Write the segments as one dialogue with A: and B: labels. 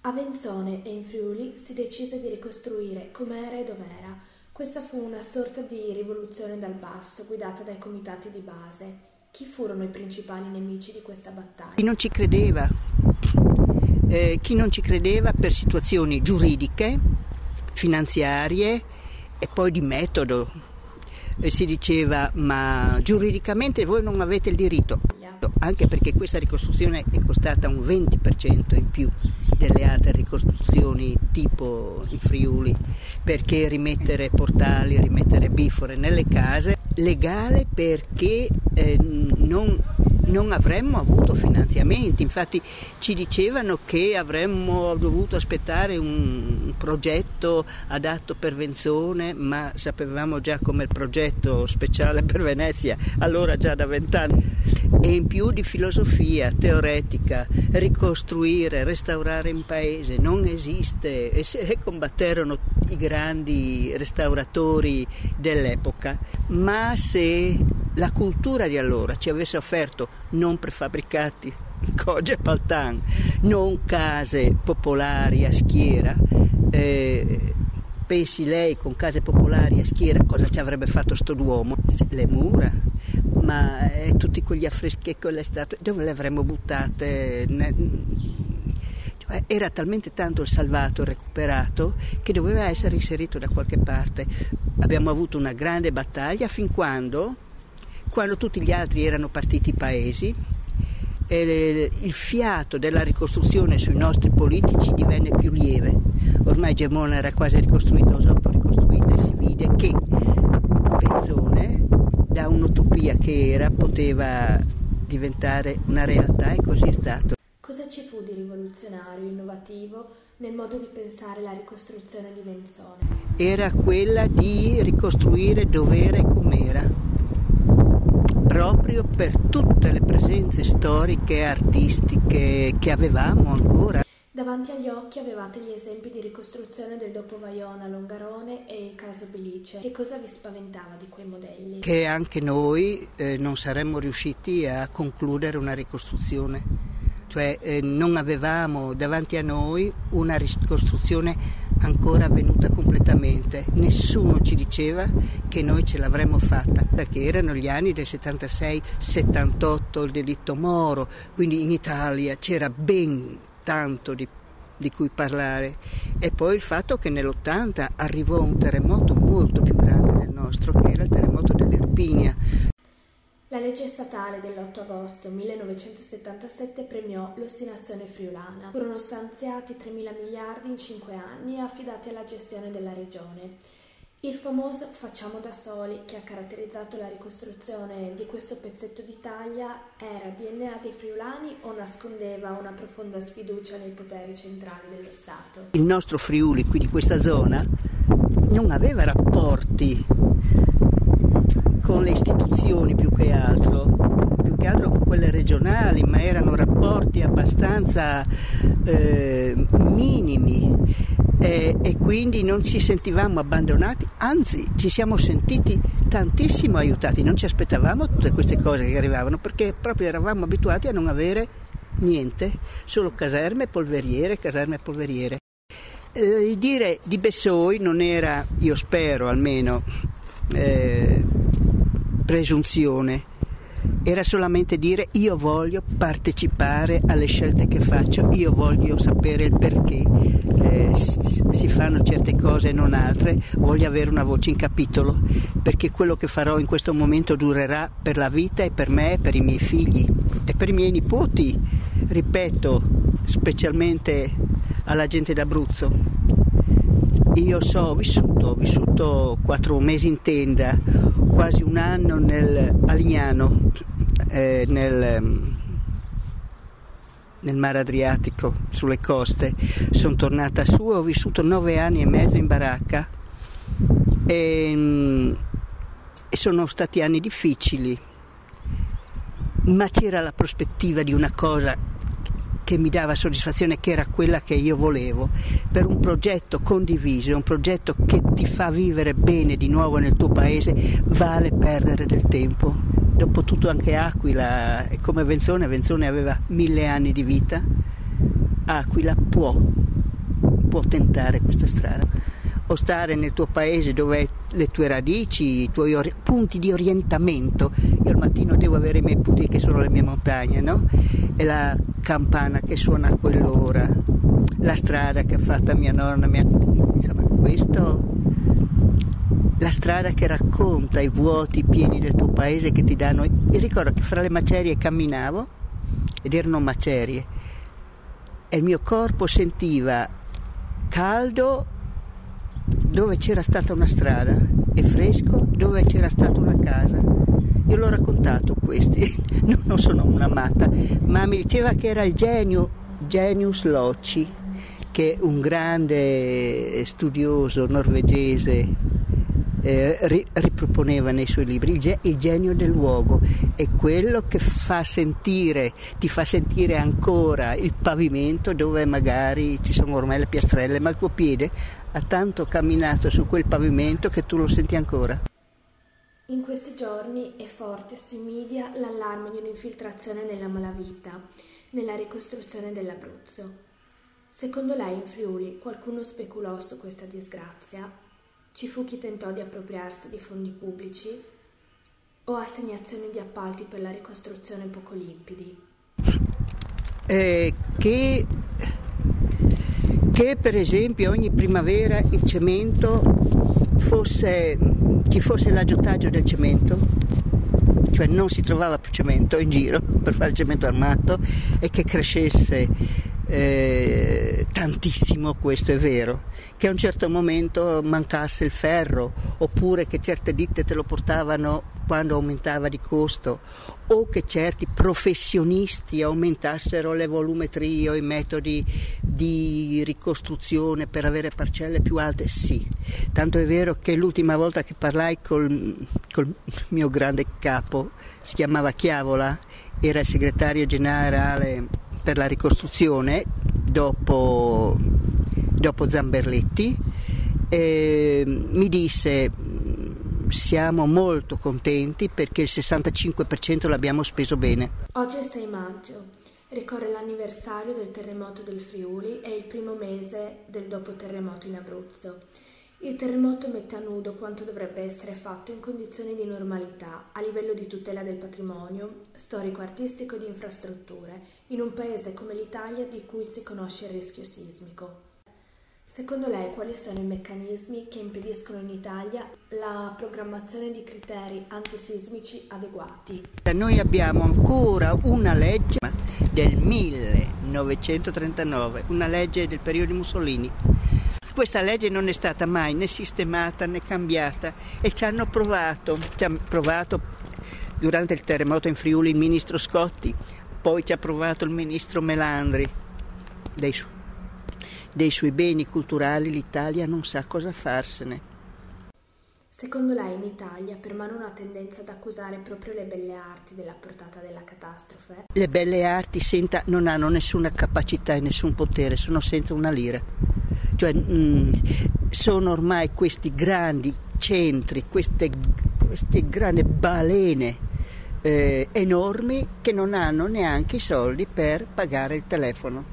A: A Venzone e in Friuli si decise di ricostruire com'era e dov'era. Questa fu una sorta di rivoluzione dal basso, guidata dai comitati di base. Chi furono i principali nemici di questa battaglia?
B: Chi non ci credeva per situazioni giuridiche, finanziarie e poi di metodo. Si diceva: ma giuridicamente voi non avete il diritto, anche perché questa ricostruzione è costata un 20% in più delle altre ricostruzioni tipo in Friuli, perché rimettere portali, rimettere bifore nelle case, legale perché non avremmo avuto finanziamenti. Infatti ci dicevano che avremmo dovuto aspettare un progetto adatto per Venzone, ma sapevamo già come il progetto speciale per Venezia, allora già da 20 anni. E in più di filosofia teoretica, ricostruire, restaurare un paese non esiste, e combatterono i grandi restauratori dell'epoca. Ma se la cultura di allora ci avesse offerto non prefabbricati, Coge Paltan, non case popolari a schiera, pensi lei con case popolari a schiera cosa ci avrebbe fatto sto Duomo? Le mura, ma tutti quegli affreschi e quelle statue dove le avremmo buttate? Era talmente tanto il salvato, il recuperato, che doveva essere inserito da qualche parte. Abbiamo avuto una grande battaglia fin quando tutti gli altri erano partiti paesi, il fiato della ricostruzione sui nostri politici divenne più lieve. Ormai Gemona era quasi ricostruita, Osopo ricostruita, e si vide che Venzone, da un'utopia che era, poteva diventare una realtà, e così è stato.
A: Cosa ci fu di rivoluzionario, innovativo nel modo di pensare la ricostruzione di Venzone?
B: Era quella di ricostruire dov'era e com'era, proprio per tutte le presenze storiche e artistiche che avevamo ancora.
A: Davanti agli occhi avevate gli esempi di ricostruzione del dopo Vaiona, Longarone e il caso Belice. Che cosa vi spaventava di quei modelli?
B: Che anche noi non saremmo riusciti a concludere una ricostruzione. Cioè non avevamo davanti a noi una ricostruzione ancora avvenuta completamente. Nessuno ci diceva che noi ce l'avremmo fatta, perché erano gli anni del 76-78, il delitto Moro, quindi in Italia c'era ben tanto di cui parlare. E poi il fatto che nell'80 arrivò un terremoto molto più grande del nostro, che era il terremoto dell'Irpinia.
A: La legge statale dell'8 agosto 1977 premiò l'ostinazione friulana. Furono stanziati 3.000 miliardi in 5 anni e affidati alla gestione della regione. Il famoso facciamo da soli, che ha caratterizzato la ricostruzione di questo pezzetto d'Italia, era DNA dei friulani o nascondeva una profonda sfiducia nei poteri centrali dello Stato?
B: Il nostro Friuli, qui di questa zona, non aveva rapporti con le istituzioni più che altro con quelle regionali, ma erano rapporti abbastanza minimi, e quindi non ci sentivamo abbandonati, anzi ci siamo sentiti tantissimo aiutati. Non ci aspettavamo tutte queste cose che arrivavano, perché proprio eravamo abituati a non avere niente, solo caserme e polveriere. Il dire di Bessoi non era, io spero almeno, presunzione, era solamente dire: io voglio partecipare alle scelte che faccio, io voglio sapere il perché si fanno certe cose e non altre, voglio avere una voce in capitolo, perché quello che farò in questo momento durerà per la vita, e per me, per i miei figli e per i miei nipoti, ripeto, specialmente alla gente d'Abruzzo. Io ho vissuto 4 mesi in tenda, quasi un anno a Lignano, nel Mare Adriatico, sulle coste. Sono tornata su, ho vissuto 9 anni e mezzo in baracca, e sono stati anni difficili, ma c'era la prospettiva di una cosa che mi dava soddisfazione, che era quella che io volevo, per un progetto condiviso, un progetto che ti fa vivere bene di nuovo nel tuo paese, vale perdere del tempo. Dopotutto anche Aquila è come Venzone aveva 1000 anni di vita, Aquila può può tentare questa strada, o stare nel tuo paese dove le tue radici, i tuoi punti di orientamento. Io al mattino devo avere i miei punti che sono le mie montagne, no? E la campana che suona a quell'ora, la strada che ha fatto mia nonna, insomma questo, la strada che racconta i vuoti pieni del tuo paese che ti danno. Io ricordo che fra le macerie camminavo ed erano macerie e il mio corpo sentiva caldo dove c'era stata una strada e fresco dove c'era stata una casa. Io l'ho raccontato questi, non sono una matta, ma mi diceva che era il Genius Loci, che è un grande studioso norvegese riproponeva nei suoi libri. Il genio del luogo è quello che ti fa sentire ancora il pavimento dove magari ci sono ormai le piastrelle, ma il tuo piede ha tanto camminato su quel pavimento che tu lo senti ancora.
A: In questi giorni è forte sui media l'allarme di un'infiltrazione nella malavita, nella ricostruzione dell'Abruzzo. Secondo lei in Friuli qualcuno speculò su questa disgrazia? Ci fu chi tentò di appropriarsi di fondi pubblici o assegnazioni di appalti per la ricostruzione poco limpidi?
B: Che per esempio ogni primavera il cemento ci fosse l'aggiotaggio del cemento, cioè non si trovava più cemento in giro per fare il cemento armato e che crescesse tantissimo, questo è vero, che a un certo momento mancasse il ferro, oppure che certe ditte te lo portavano quando aumentava di costo, o che certi professionisti aumentassero le volumetrie o i metodi di ricostruzione per avere parcelle più alte. Sì, tanto è vero che l'ultima volta che parlai col mio grande capo, si chiamava Chiavola, era il segretario generale per la ricostruzione dopo Zamberletti, mi disse: siamo molto contenti perché il 65% l'abbiamo speso bene.
A: Oggi è 6 maggio, ricorre l'anniversario del terremoto del Friuli e il primo mese del dopo terremoto in Abruzzo. Il terremoto mette a nudo quanto dovrebbe essere fatto in condizioni di normalità a livello di tutela del patrimonio storico-artistico e di infrastrutture in un paese come l'Italia di cui si conosce il rischio sismico. Secondo lei quali sono i meccanismi che impediscono in Italia la programmazione di criteri antisismici adeguati?
B: Noi abbiamo ancora una legge del 1939, una legge del periodo di Mussolini. Questa legge non è stata mai né sistemata né cambiata e ci ha provato durante il terremoto in Friuli il ministro Scotti, poi ci ha provato il ministro Melandri. Dei suoi beni culturali l'Italia non sa cosa farsene.
A: Secondo lei in Italia permane una tendenza ad accusare proprio le belle arti della portata della catastrofe?
B: Le belle arti non hanno nessuna capacità e nessun potere, sono senza una lira. Cioè sono ormai questi grandi centri, queste grandi balene enormi che non hanno neanche i soldi per pagare il telefono.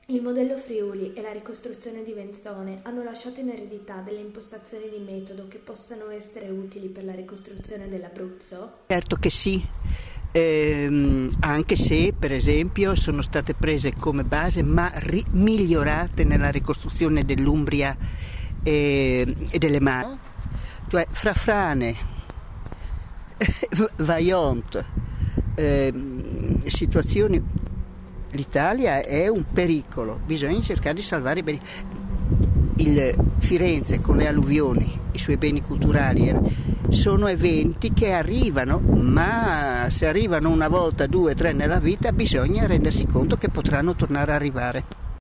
A: Il modello Friuli e la ricostruzione di Venzone hanno lasciato in eredità delle impostazioni di metodo che possano essere utili per la ricostruzione dell'Abruzzo?
B: Certo che sì, anche se per esempio sono state prese come base ma migliorate nella ricostruzione dell'Umbria e delle Marche. Cioè fra Frane, Vajont, situazioni. L'Italia è un pericolo, bisogna cercare di salvare i beni. Il Firenze con le alluvioni, i suoi beni culturali, sono eventi che arrivano, ma se arrivano una volta, 2, 3 nella vita bisogna rendersi conto che potranno tornare a arrivare.